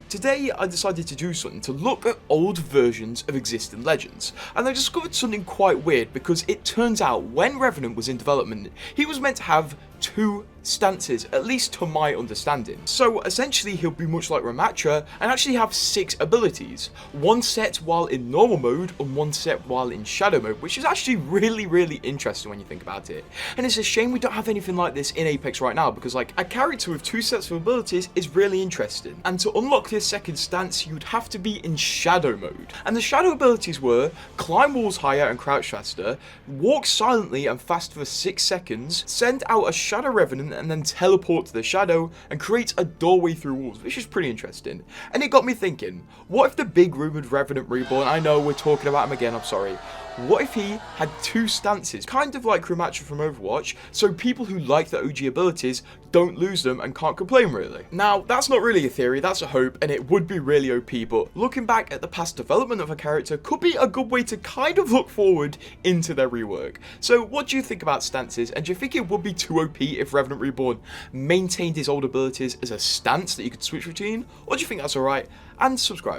Today I decided to do something to look at old versions of existing legends, and I discovered something quite weird because it turns out when Revenant was in development, he was meant to have 2 stances, at least to my understanding. So essentially he'll be much like Ramatra and actually have 6 abilities, 1 set while in normal mode and 1 set while in shadow mode, which is actually really interesting when you think about it. And it's a shame we don't have anything like this in Apex right now, because like a character with 2 sets of abilities is really interesting. And to unlock this second stance you'd have to be in shadow mode, and the shadow abilities were climb walls higher and crouch faster, walk silently and fast for 6 seconds, send out a shadow revenant and then teleport to the shadow and create a doorway through walls, which is pretty interesting. And it got me thinking, what if the big rumoured Revenant Reborn, I know we're talking about him again, I'm sorry, what if he had 2 stances, kind of like Ramatra from Overwatch, so people who like the OG abilities don't lose them and can't complain really? Now, that's not really a theory, that's a hope, and it would be really OP, but looking back at the past development of a character could be a good way to kind of look forward into their rework. So what do you think about stances, and do you think it would be too OP if Revenant Reborn maintained his old abilities as a stance that you could switch between, or do you think that's alright? And subscribe.